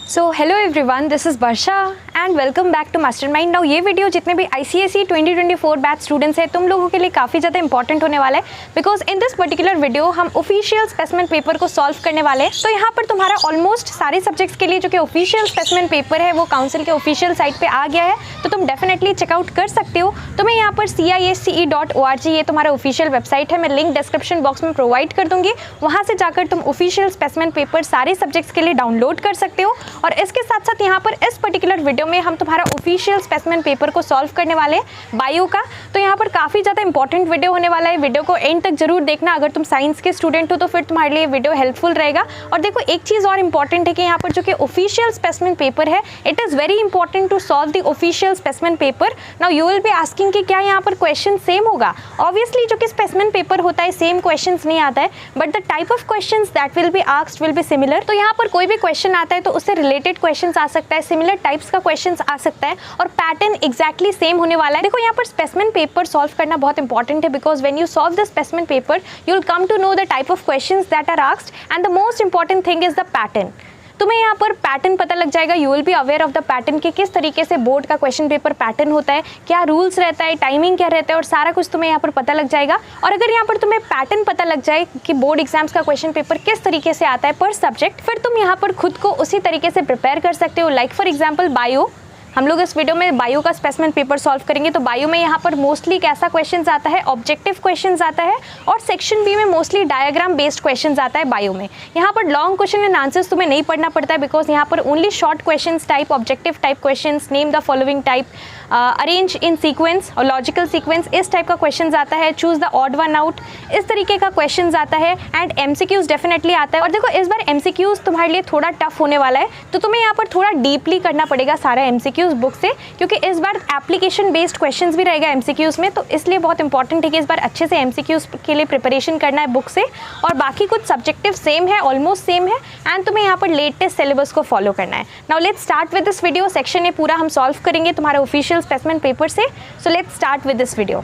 So hello everyone, this is Varsha and welcome back to Mastermind. Now ये video जितने भी ICSE 2024 batch students हैं तुम लोगों के लिए काफ़ी ज़्यादा इंपॉर्टेंट होने वाला है, because in this particular video हम ऑफिशियल स्पेसिमेन पेपर को सॉल्व करने वाले हैं। तो यहाँ पर तुम्हारा ऑलमोस्ट सारे सब्जेक्ट्स के लिए जो कि ऑफिशियल स्पेसिमेन पेपर है वो काउंसिल के ऑफिशियल साइट पर आ गया है, तो तुम डेफिनेटली चेकआउट कर सकते हो। तो मैं यहाँ पर CISCE.org ये तुम्हारा ऑफिशियल वेबसाइट है, मैं लिंक डिस्क्रिप्शन बॉक्स में प्रोवाइड कर दूंगी। वहाँ से जाकर तुम ऑफिशियल स्पेसिमेन पेपर सारे सब्जेक्ट्स के लिए डाउनलोड कर सकते हो। और इसके साथ साथ यहाँ पर इस पर्टिकुलर वीडियो में हम तुम्हारा ऑफिशियल स्पेसिमेन पेपर को सॉल्व करने वाले हैं बायो का। तो यहाँ पर काफ़ी ज़्यादा इंपॉर्टेंट वीडियो होने वाला है, वीडियो को एंड तक जरूर देखना। अगर तुम साइंस के स्टूडेंट हो तो फिर तुम्हारे लिए वीडियो हेल्पफुल रहेगा। और देखो एक चीज़ और इंपॉर्टेंट है कि यहाँ पर जो कि ऑफिशियल स्पेसिमेन पेपर है, it is very important to solve the official specimen paper. Now you will be asking कि क्या यहाँ पर क्वेश्चन सेम होगा। ऑब्वियसली जो कि स्पेसिमेन पेपर होता है सेम क्वेश्चन नहीं आता है, but the type of question that will be asked will be similar. तो यहाँ पर कोई भी क्वेश्चन आता है तो उससे रिलेटेड क्वेश्चन आ सकता है, सिमिलर टाइप्स का क्वेश्चंस आ सकता है और पैटर्न एग्जैक्टली सेम होने वाला है। देखो यहाँ पर स्पेसिमेन पेपर सॉल्व करना बहुत इंपॉर्टेंट है, because when you solve the specimen paper you will come to know the type of questions that are asked and the most important thing is the pattern. तुम्हें यहाँ पर pattern पता लग जाएगा, you will be aware of the pattern कि किस तरीके से बोर्ड का क्वेश्चन पेपर पैटर्न होता है, क्या रूल्स रहता है, टाइमिंग क्या रहता है, और सारा कुछ तुम्हें यहाँ पर पता लग जाएगा। और अगर यहाँ पर तुम्हें पैटर्न पता लग जाए कि बोर्ड एग्जाम्स का क्वेश्चन पेपर किस तरीके से आता है पर सब्जेक्ट, फिर तुम यहाँ पर खुद को उसी तरीके से प्रिपेयर कर सकते हो। लाइक फॉर एग्जाम्पल बायो, हम लोग इस वीडियो में बायो का स्पेसिमेन पेपर सॉल्व करेंगे। तो बायो में यहाँ पर मोस्टली कैसा क्वेश्चंस आता है, ऑब्जेक्टिव क्वेश्चंस आता है, और सेक्शन बी में मोस्टली डायग्राम बेस्ड क्वेश्चंस आता है बायो में। यहाँ पर लॉन्ग क्वेश्चन एंड आंसर्स तुम्हें नहीं पढ़ना पड़ता है, बिकॉज यहाँ पर only short questions type, objective type questions, name the following type, arrange in sequence और लॉजिकल सीक्वेंस, इस टाइप का क्वेश्चन आता है। Choose the odd one out, इस तरीके का क्वेश्चन आता है। एंड MCQs डेफिनेटली आता है। और देखो इस बार MCQs तुम्हारे लिए थोड़ा टफ होने वाला है, तो तुम्हें यहाँ पर थोड़ा डीपली करना पड़ेगा सारा MCQs बुक से, क्योंकि इस बार एप्लीकेशन बेस्ड क्वेश्चंस भी रहेगा MCQs में। तो इसलिए बहुत इंपॉर्टेंट है कि इस बार अच्छे से MCQs के लिए प्रिपरेशन करना है बुक से। और बाकी कुछ सब्जेक्टिव सेम है, ऑलमोस्ट सेम है, एंड तुम्हें यहाँ पर लेटेस्ट सिलेबस को फॉलो करना है। Now let's start with this video. Section A पूरा हम सॉल्व करेंगे तुम्हारे ऑफिशियल स्पेसिमेन पेपर से। So let's start with this video.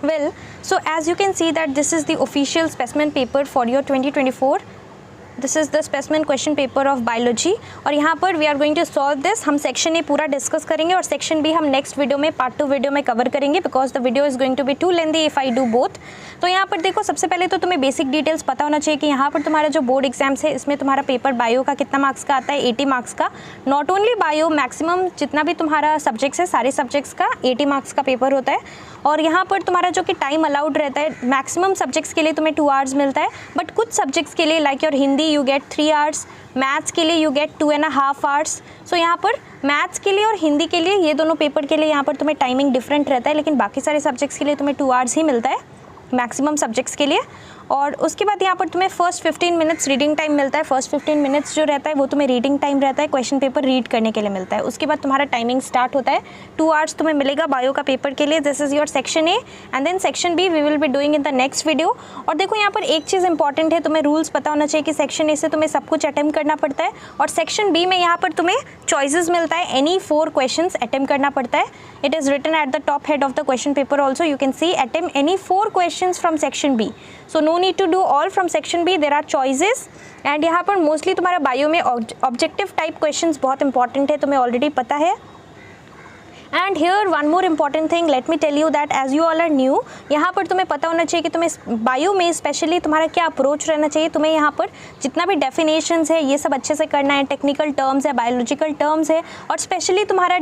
Well, so as you can see that this is the official specimen paper for your 2024. This is the specimen question paper of biology. और यहाँ पर we are going to solve this. हम section A पूरा discuss करेंगे और section B हम next video में part 2 video में कवर करेंगे, because the video is going to be too lengthy if I do both. तो यहाँ पर देखो सबसे पहले तो तुम्हें बेसिक डिटेल्स पता होना चाहिए कि यहाँ पर तुम्हारा जो बोर्ड एग्जाम्स है इसमें तुम्हारा पेपर बायो का कितना मार्क्स का आता है, 80 मार्क्स का। नॉट ओनली बायो, मैक्सिमम जितना भी तुम्हारा सब्जेक्ट्स है सारे सब्जेक्ट्स का 80 मार्क्स का पेपर होता है। और यहाँ पर तुम्हारा जो कि टाइम अलाउड रहता है, मैक्सिमम सब्जेक्ट्स के लिए तुम्हें 2 आवर्स मिलता है, बट कुछ सब्जेक्ट्स के लिए like your Hindi you get 3 hours, maths के लिए यू गेट 2.5 आवर्स। सो यहाँ पर मैथ्स के लिए और हिंदी के लिए, ये दोनों पेपर के लिए यहाँ पर तुम्हें टाइमिंग डिफरेंट रहता है, लेकिन बाकी सारे सब्जेक्ट्स के लिए तुम्हें 2 आवर्स ही मिलता है मैक्सिमम सब्जेक्ट्स के लिए। और उसके बाद यहाँ पर तुम्हें फर्स्ट 15 मिनट्स रीडिंग टाइम मिलता है। फर्स्ट 15 मिनट्स जो रहता है वो तुम्हें रीडिंग टाइम रहता है, क्वेश्चन पेपर रीड करने के लिए मिलता है। उसके बाद तुम्हारा टाइमिंग स्टार्ट होता है, 2 आवर्स तुम्हें मिलेगा बायो का पेपर के लिए। This is your section A and then section B we will be doing in the next video. और देखो यहाँ पर एक चीज़ इंपॉर्टेंट है, तुम्हें रूल्स पता होना चाहिए कि सेक्शन ए से तुम्हें सब कुछ अटेम्प्ट करना पड़ता है, और सेक्शन बी में यहाँ पर तुम्हें चॉइसेस मिलता है, एनी 4 क्वेश्चंस अटेम्प्ट करना पड़ता है। It is written at the top head of the question paper also, you can see attempt any 4 questions from section B. So no need to do all from section B, there are choices. And यहाँ पर mostly तुम्हारा bio में objective type questions बहुत important है, तुम्हें already पता है। And here one more important thing, let me tell you that as you all are new, यहाँ पर तुम्हें पता होना चाहिए कि तुम्हें बायो में स्पेशली तुम्हारा क्या अप्रोच रहना चाहिए। तुम्हें यहाँ पर जितना भी डेफिनेशंस है ये सब अच्छे से करना है, टेक्निकल टर्म्स है, बायोलॉजिकल टर्म्स है, और स्पेशली तुम्हारा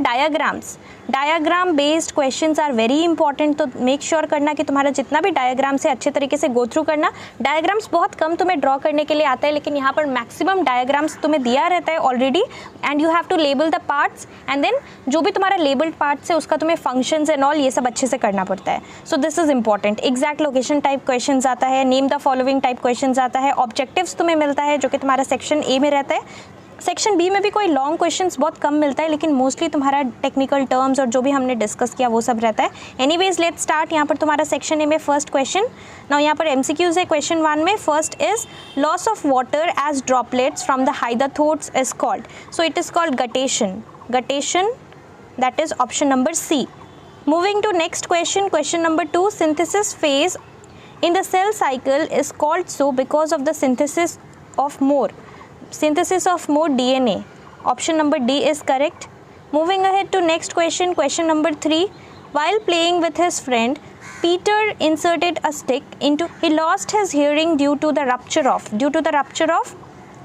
diagram based questions are very important. तो मेक श्योर करना कि तुम्हारा जितना भी डायग्राम्स है अच्छे तरीके से गो थ्रू करना। डायग्राम्स बहुत कम तुम्हें ड्रॉ करने के लिए आता है, लेकिन यहाँ पर मैक्सिमम डायग्राम्स तुम्हें दिया रहता है already, and you have to label the parts, and then जो भी तुम्हारा लेबल्ड पार्ट्स है उसका तुम्हें फंक्शंस एंड ऑल ये सब अच्छे से करना पड़ता है। So this is important. Exact location type questions आता है, name the following type questions आता है, ऑब्जेक्टिव्स तुम्हें मिलता है जो कि तुम्हारा सेक्शन ए में रहता है। सेक्शन बी में भी कोई लॉन्ग क्वेश्चंस बहुत कम मिलता है, लेकिन मोस्टली तुम्हारा टेक्निकल टर्म्स और जो भी हमने डिस्कस किया वो सब रहता है। Anyways let's start. यहाँ पर तुम्हारा सेक्शन ए में फर्स्ट क्वेश्चन। नाउ यहाँ पर MCQs है। क्वेश्चन 1 में first is loss of water as droplets from the hydathodes is called, so it is called guttation, that is option number C. Moving to next question, question number 2, synthesis phase in the cell cycle is called so because of the synthesis of more DNA. Option number D is correct. Moving ahead to next question, question number 3. While playing with his friend, Peter inserted a stick into, he lost his hearing due to the rupture of,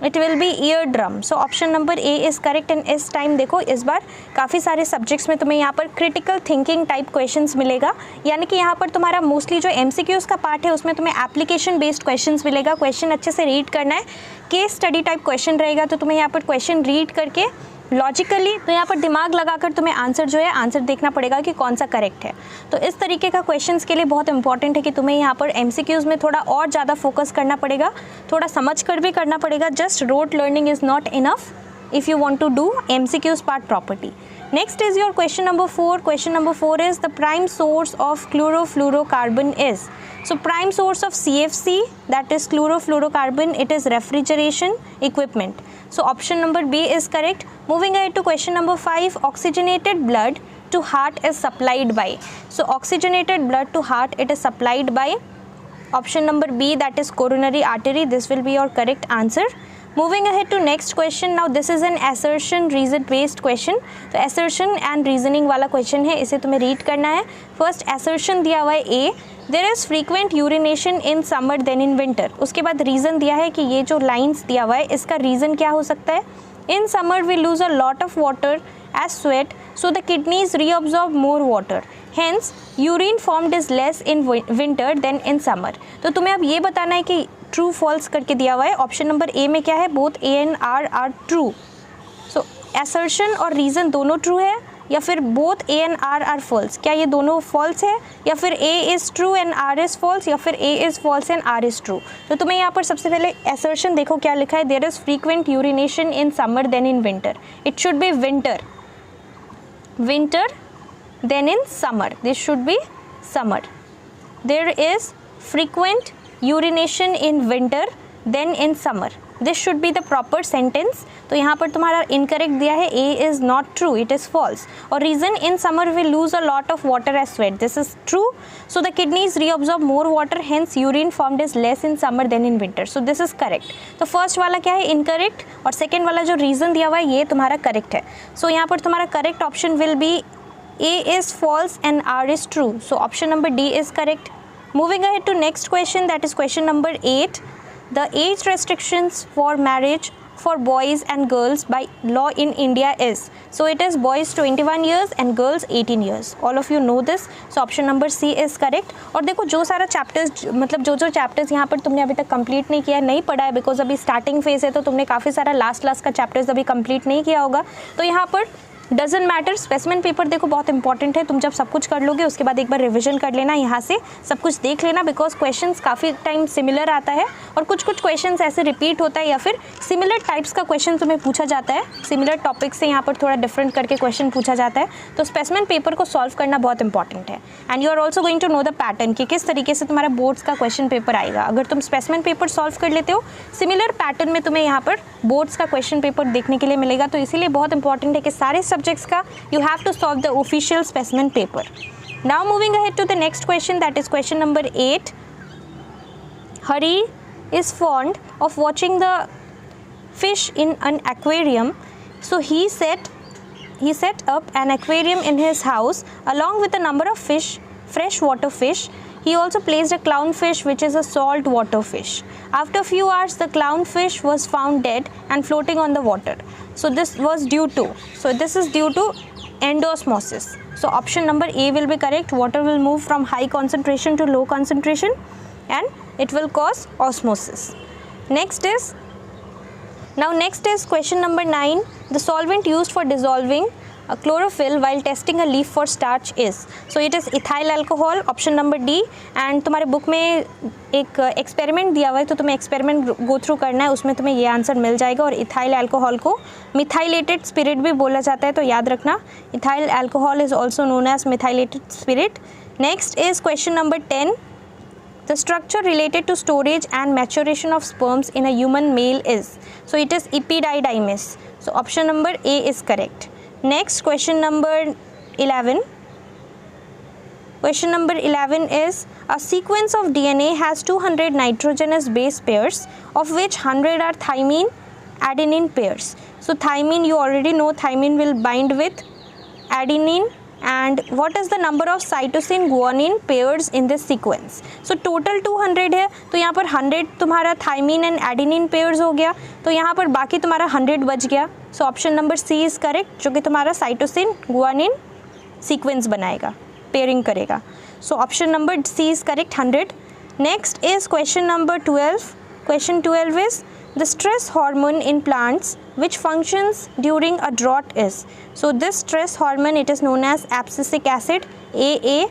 it will be eardrum. So option number A is correct. And इस time देखो, इस बार काफ़ी सारे subjects में तुम्हें यहाँ पर critical thinking type questions मिलेगा, यानी कि यहाँ पर तुम्हारा मोस्टली जो MCQs का पार्ट है उसमें तुम्हें एप्लीकेशन बेस्ड क्वेश्चंस मिलेगा। क्वेश्चन अच्छे से रीड करना है, केस स्टडी टाइप क्वेश्चन रहेगा, तो तुम्हें यहाँ पर क्वेश्चन रीड करके लॉजिकली तो यहाँ पर दिमाग लगाकर तुम्हें आंसर जो है आंसर देखना पड़ेगा कि कौन सा करेक्ट है। तो इस तरीके का क्वेश्चंस के लिए बहुत इंपॉर्टेंट है कि तुम्हें यहाँ पर MCQs में थोड़ा और ज़्यादा फोकस करना पड़ेगा, थोड़ा समझ कर भी करना पड़ेगा। Just rote learning is not enough if you want to do MCQs part properly. Next is your question number 4. Question number 4 is the prime source of chlorofluorocarbon is. So prime source of CFC, that is chlorofluorocarbon, it is refrigeration equipment. So option number B is correct. Moving ahead to question number 5, oxygenated blood to heart is supplied by. So oxygenated blood to heart, it is supplied by option number B, that is coronary artery. This will be your correct answer. Moving ahead to next question. Now this is an assertion reason based question. तो assertion and reasoning वाला question है, इसे तुम्हें read करना है. First assertion दिया हुआ है A, there is frequent urination in summer than in winter. उसके बाद reason दिया है कि ये जो lines दिया हुआ है इसका reason क्या हो सकता है. In summer we lose a lot of water as sweat, so the kidneys reabsorb more water. Hence urine formed is less in winter than in summer. तो तुम्हें अब ये बताना है कि ट्रू फॉल्स करके दिया हुआ है. ऑप्शन नंबर ए में क्या है, both A and R true. So assertion और रीज़न दोनों ट्रू है, या फिर both A and R false, क्या ये दोनों फॉल्स है, या फिर A is true and R is false, या फिर A is false and R is true. तो तुम्हें यहाँ पर सबसे पहले एसर्शन देखो क्या लिखा है, there is frequent urination in summer than in winter. It should be winter then in summer. This should be summer. There is frequent urination in winter then in summer. This should be the proper sentence. तो यहाँ पर तुम्हारा incorrect दिया है, A is not true, it is false. और reason, in summer we lose a lot of water as sweat. This is true. So the kidneys reabsorb more water, hence urine formed is less in summer than in winter. So this is correct. तो first वाला क्या है, incorrect, और second वाला जो reason दिया हुआ है ये तुम्हारा correct है. So यहाँ पर तुम्हारा correct option will be A is false and R is true. So option number D is correct. Moving ahead to next question, that is question number 8. The age restrictions for marriage for boys and girls by law in India is. So it is boys 21 years and girls 18 years. All of you know this. So option number C is correct. और देखो जो सारा chapters, मतलब जो chapters यहाँ पर तुमने अभी तक कंप्लीट नहीं किया, नहीं पढ़ा है, बिकॉज अभी स्टार्टिंग फेज है, तो तुमने काफ़ी सारा लास्ट का चैप्टर्स अभी कंप्लीट नहीं किया होगा. तो यहाँ पर डजेंट मैटर, स्पेसिमेन पेपर देखो बहुत इंपॉर्टेंट है. तुम जब सब कुछ कर लोगे उसके बाद एक बार रिवीजन कर लेना, यहाँ से सब कुछ देख लेना, बिकॉज क्वेश्चंस काफ़ी टाइम सिमिलर आता है और कुछ क्वेश्चंस ऐसे रिपीट होता है या फिर सिमिलर टाइप्स का क्वेश्चन तुम्हें पूछा जाता है, सिमिलर टॉपिक से यहाँ पर थोड़ा डिफरेंट करके क्वेश्चन पूछा जाता है. तो स्पेसिमेन पेपर को सॉल्व करना बहुत इंपॉर्टेंट है. And you are also going to know the pattern कि किस तरीके से तुम्हारा बोर्ड्स का क्वेश्चन पेपर आएगा. अगर तुम स्पेसिमेन पेपर सॉल्व कर लेते हो, सिमिलर पैटर्न में तुम्हें यहाँ पर बोर्ड्स का क्वेश्चन पेपर देखने के लिए मिलेगा. तो इसीलिए बहुत इंपॉर्टेंट है कि सारे सब्जेक्ट्स का you have to solve the official specimen paper. Now moving ahead to the next question, that is question number 8. Hari is fond of watching the fish in an aquarium, so he set up an aquarium in his house along with a number of freshwater fish. He also placed a clownfish, which is a saltwater fish. After a few hours, the clownfish was found dead and floating on the water. So this is due to endosmosis. So option number A will be correct. Water will move from high concentration to low concentration and it will cause osmosis. Next is question number 9. The solvent used for dissolving chlorophyll while testing a leaf for starch is. So it is ethyl alcohol, option number D. And तुम्हारे book में एक experiment दिया हुआ है, तो तुम्हें experiment go through करना है, उसमें तुम्हें ये आंसर मिल जाएगा. और इथाइल अल्कोहल को मिथाइलेटेड स्पिरिट भी बोला जाता है, तो याद रखना, ethyl alcohol is also known as methylated spirit. Next is question number 10. The structure related to storage and maturation of sperms in a human male is. So it is epididymis. So option number A is correct. Next, question number 11. Question number 11 is a sequence of DNA has 200 nitrogenous base pairs, of which 100 are thymine adenine pairs. So thymine, you already know thymine will bind with adenine. And what is the number of cytosine guanine pairs in this sequence? So total 200 है, तो यहाँ पर 100 तुम्हारा thymine and adenine pairs हो गया, तो यहाँ पर बाकी तुम्हारा 100 बच गया. So option number C is correct, जो कि तुम्हारा cytosine guanine sequence बनाएगा, pairing करेगा. So option number C is correct, 100. Next is question number 12. Question 12 is the stress hormone in plants which functions during a drought is. So this stress hormone, it is known as abscisic acid, AA,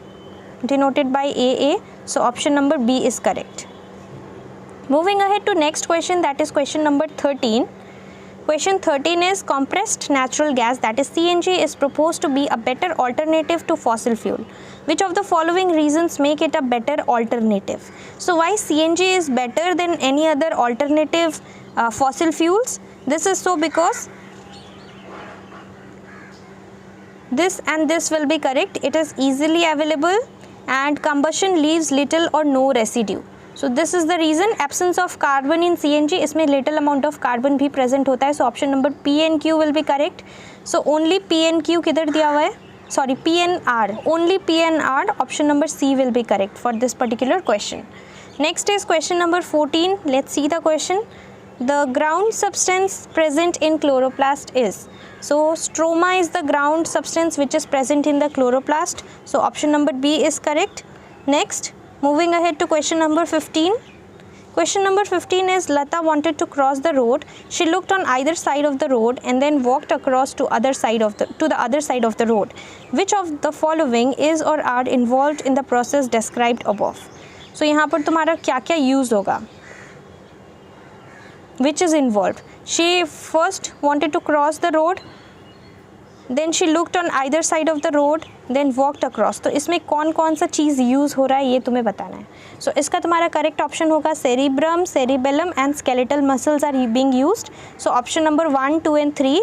denoted by AA. So option number B is correct. Moving ahead to next question, that is question number 13. Question 13 is compressed natural gas, that is CNG, is proposed to be a better alternative to fossil fuel. Which of the following reasons make it a better alternative? So why CNG is better than any other alternative fossil fuels? This is so because this and this will be correct. It is easily available and combustion leaves little or no residue. So this is the reason. Absence of carbon in CNG, इसमें little amount of carbon भी present होता है. So option number P and Q will be correct. So only P and Q किधर दिया हुआ है? Sorry, P and R. Only P and R. Option number C will be correct for this particular question. Next is question number 14. Let's see the question. The ground substance present in chloroplast is. So stroma is the ground substance which is present in the chloroplast. So option number B is correct. Next, moving ahead to question number 15. Question number 15 is Lata wanted to cross the road. She looked on either side of the road and then walked across to the other side of the road. Which of the following is or are involved in the process described above? So यहाँ पर तुम्हारा क्या क्या use होगा? Which is involved? She first wanted to cross the road, then she looked on either side of the road, then walked across. तो इसमें कौन कौन सा चीज़ यूज़ हो रहा है ये तुम्हें बताना है. So इसका तुम्हारा करेक्ट ऑप्शन होगा cerebrum, cerebellum and skeletal muscles are being used. So option number 1, 2 and 3.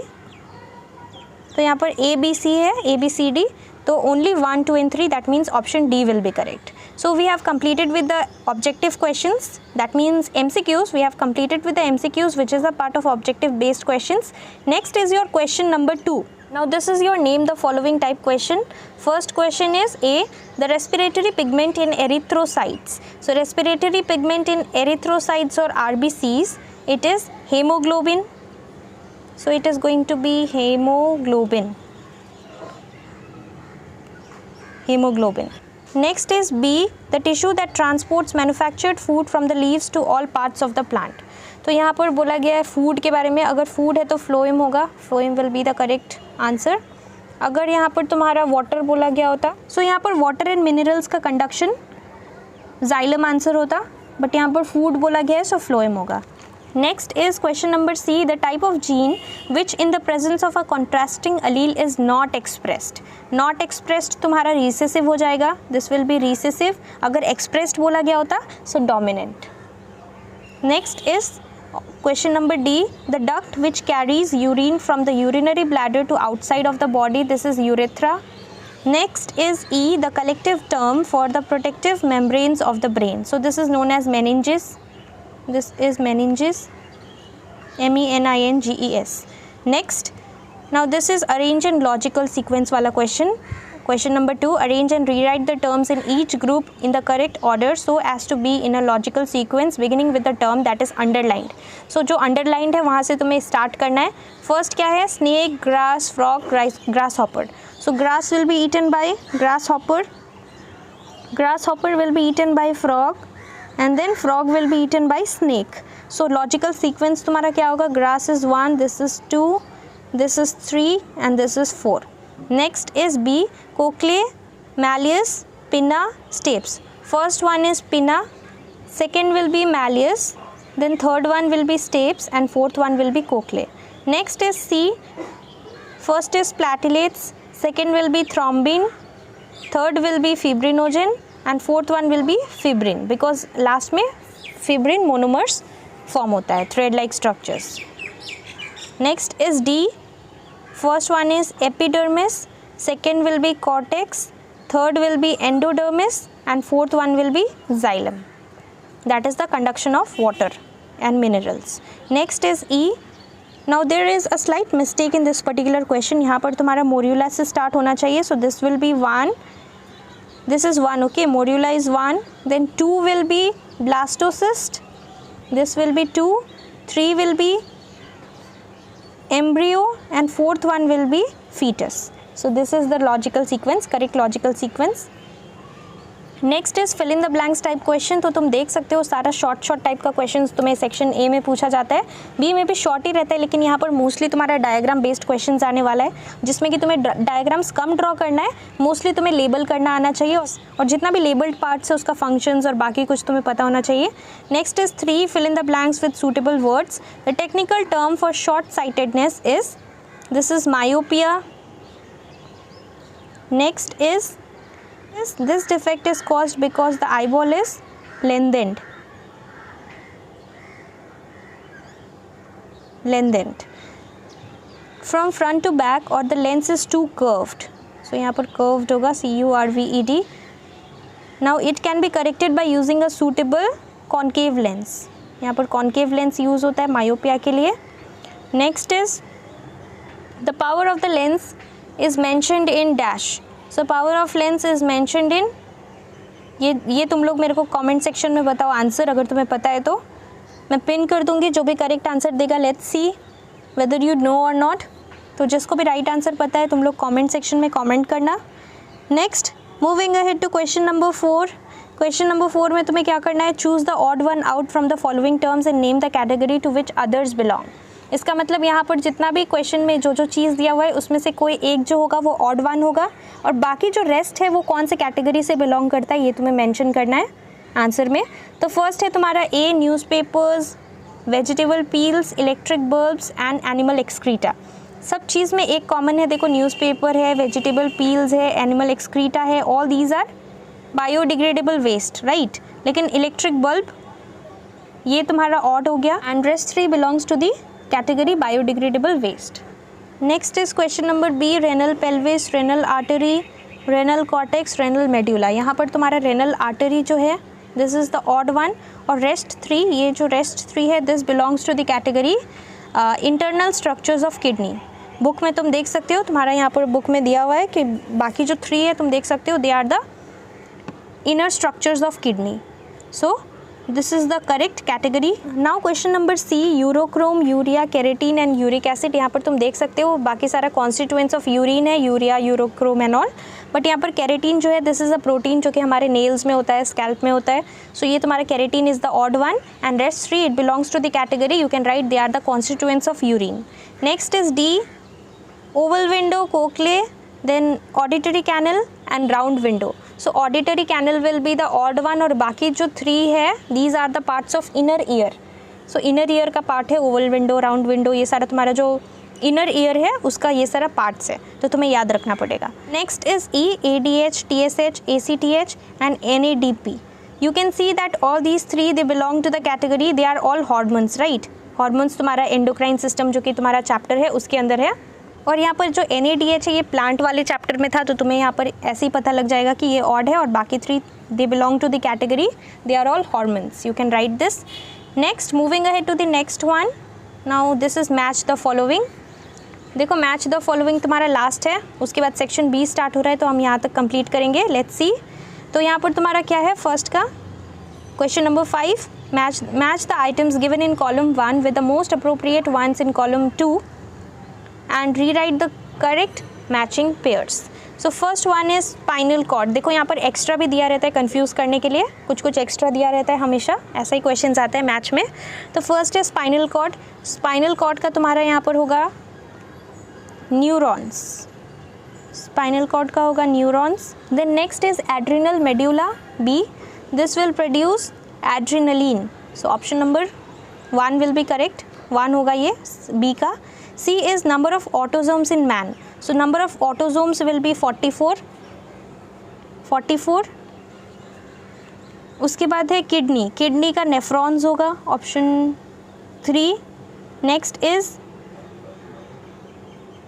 तो यहाँ पर A, B, C है, A, B, C, D. तो only 1, 2 and 3, that means option D will be correct. So we have completed with the objective questions, that means MCQs. We have completed with the MCQs, which is a part of objective based questions. Next is your question number 2. Now this is your name the following type question. First question is A, the respiratory pigment in erythrocytes. So respiratory pigment in erythrocytes or RBCs, it is hemoglobin. So it is going to be hemoglobin. Hemoglobin. Next is B, the tissue that transports manufactured food from the leaves to all parts of the plant. तो यहाँ पर बोला गया है food के बारे में. अगर फूड है तो फ्लोएम होगा, phloem will be the correct answer. अगर यहाँ पर तुम्हारा वाटर बोला गया होता, सो यहाँ पर वाटर एंड मिनरल्स का कंडक्शन जाइलम आंसर होता, बट यहाँ पर फूड बोला गया है सो फ्लोएम होगा. Next is question number C, the type of gene which in the presence of a contrasting allele is not expressed. Not expressed तुम्हारा recessive हो जाएगा, this will be recessive. अगर expressed बोला गया होता so dominant. Next is question number D, the duct which carries urine from the urinary bladder to outside of the body, this is urethra. Next is E, the collective term for the protective membranes of the brain. So this is known as meninges. This is meninges, MENINGES. Next, now this is arrange in logical sequence wala question. Question number 2, arrange and rewrite the terms in each group in the correct order so as to be in a logical sequence beginning with the term that is underlined. So जो underlined है वहाँ से तुम्हें start करना है. First क्या है? Snake, grass, frog, grasshopper. So grass will be eaten by grasshopper. Grasshopper will be eaten by frog. And then frog will be eaten by snake. So logical sequence तुम्हारा क्या होगा? Grass is 1, this is 2, this is 3 and this is 4. Next is B, cochleae, malleus, pinna, stapes. First one is pinna, second will be malleus, then third one will be stapes and fourth one will be cochleae. Next is C, first is platelets, second will be thrombin, third will be fibrinogen and fourth one will be fibrin because last में fibrin monomers form होता है, thread like structures. Next is D, first one is epidermis, second will be cortex, third will be endodermis and fourth one will be xylem. That is the conduction of water and minerals. Next is E, now there is a slight mistake in this particular question. यहाँ पर तुम्हारा morula से start होना चाहिए. So this will be 1. This is 1. Okay, morula is 1. Then 2 will be blastocyst. This will be 2. 3 will be embryo, and 4th one will be fetus. So this is the logical sequence, correct logical sequence. Next is fill in the blanks type question. तो तुम देख सकते हो सारा short type का question तुम्हें section A में पूछा जाता है. बी में भी शॉर्ट ही रहता है, लेकिन यहाँ पर मोस्टली तुम्हारा डायग्राम बेस्ड क्वेश्चन आने वाला है, जिसमें कि तुम्हें डायग्राम्स कम ड्रॉ करना है. मोस्टली तुम्हें लेबल करना आना चाहिए, और जितना भी लेबल्ड पार्ट्स है उसका फंक्शंस और बाकी कुछ तुम्हें पता होना चाहिए. Next is 3 fill in the blanks with suitable words. The technical term for short sightedness is this is myopia. Next is this defect is caused because the eyeball is lengthened. From front to back, or the lens is too curved. So यहाँ पर curved होगा, curved. Now it can be corrected by using a suitable concave lens. यहाँ पर concave lens use होता है myopia के लिए. Next is the power of the lens is mentioned in dash. So power of lens is mentioned in, ये तुम लोग मेरे को कमेंट सेक्शन में बताओ आंसर, अगर तुम्हें पता है तो मैं पिन कर दूंगी. जो भी करेक्ट आंसर देगा, let's see whether you know और नॉट. तो जिसको भी राइट आंसर पता है तुम लोग कमेंट सेक्शन में कमेंट करना. Next, moving ahead to question number 4. Question number 4 में तुम्हें क्या करना है, choose the odd one out from the following terms and name the category to which others belong. इसका मतलब यहाँ पर जितना भी क्वेश्चन में जो चीज़ दिया हुआ है उसमें से कोई एक जो होगा वो ऑड वन होगा, और बाकी जो रेस्ट है वो कौन से कैटेगरी से बिलोंग करता है ये तुम्हें मेंशन करना है आंसर में. तो फर्स्ट है तुम्हारा A, newspapers, vegetable peels, electric bulbs and animal excreta. सब चीज़ में एक कॉमन है. देखो, न्यूज़पेपर है, वेजिटेबल पील्स है, एनिमल एक्सक्रीटा है, all these are biodegradable waste, right. लेकिन इलेक्ट्रिक बल्ब ये तुम्हारा ऑड हो गया, and rest 3 belongs to the category biodegradable waste. Next is question number B, renal pelvis, renal artery, renal cortex, renal medulla. यहाँ पर तुम्हारा renal artery जो है this is the odd one, और रेस्ट 3, ये जो रेस्ट 3 है this belongs to the category internal structures of kidney. Book में तुम देख सकते हो, तुम्हारा यहाँ पर बुक में दिया हुआ है कि बाकी जो 3 है तुम देख सकते हो, they are the inner structures of kidney. So this is the correct category. Now question number C, urochrome, urea, keratin and uric acid. यहाँ पर तुम देख सकते हो बाकी सारा कॉन्स्टिट्यूएंट्स ऑफ यूरिन है, urea, urochrome and all, but यहाँ पर केरेटिन जो है दिस इज़ अ प्रोटीन जो कि हमारे नेल्स में होता है, स्कैल्प में होता है. सो ये तुम्हारा keratin is the odd one, and rest 3 it belongs to the category, you can write they are the constituents of urine. Next is D, oval window, cochlea, then auditory canal and round window. So auditory canal will be the odd one, और बाकी जो 3 है these are the parts of inner ear. So inner ear का part है oval window, round window, ये सारा तुम्हारा जो इनर ईयर है उसका ये सारा पार्ट्स है, तो तुम्हें याद रखना पड़ेगा. Next is E, ADH, TSH, ACTH and NADP. You can see that all these 3 they belong to the category, they are all hormones, right. Hormones तुम्हारा एंडोक्राइन सिस्टम जो कि तुम्हारा चैप्टर है उसके अंदर है. और यहाँ पर जो NADH है ये प्लांट वाले चैप्टर में था, तो तुम्हें यहाँ पर ऐसे ही पता लग जाएगा कि ये ऑड है, और बाकी 3 they belong to the category, they are all hormones. You can write this. Next, moving ahead to the next one. Now this is match the following. देखो, मैच द फॉलोइंग तुम्हारा लास्ट है, उसके बाद section B start हो रहा है, तो हम यहाँ तक कंप्लीट करेंगे. Let's see. तो यहाँ पर तुम्हारा क्या है, फर्स्ट का question number 5, match the items given in column 1 with the most appropriate ones in column 2 and rewrite the correct matching pairs. So first one is spinal cord. देखो यहाँ पर एक्स्ट्रा भी दिया रहता है कंफ्यूज करने के लिए, कुछ एक्स्ट्रा दिया रहता है हमेशा, ऐसा ही क्वेश्चंस आता है मैच में. तो फर्स्ट है स्पाइनल कॉर्ड. स्पाइनल कॉर्ड का तुम्हारा यहाँ पर होगा न्यूरॉन्स. स्पाइनल कॉर्ड का होगा neurons. Then next is adrenal medulla, B. This will produce adrenaline. So option number 1 will be correct, 1 होगा ये B का. C is number of autosomes in man. So number of autosomes will be 44. उसके बाद है kidney. Kidney का nephrons होगा, option 3. Next is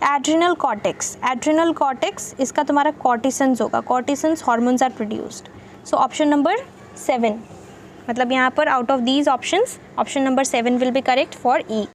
adrenal cortex. Adrenal cortex इसका तुम्हारा कॉर्टिसन्स होगा. Cortisones hormones are produced. So option number 7, मतलब यहाँ पर out of these options option number 7 will be correct for E.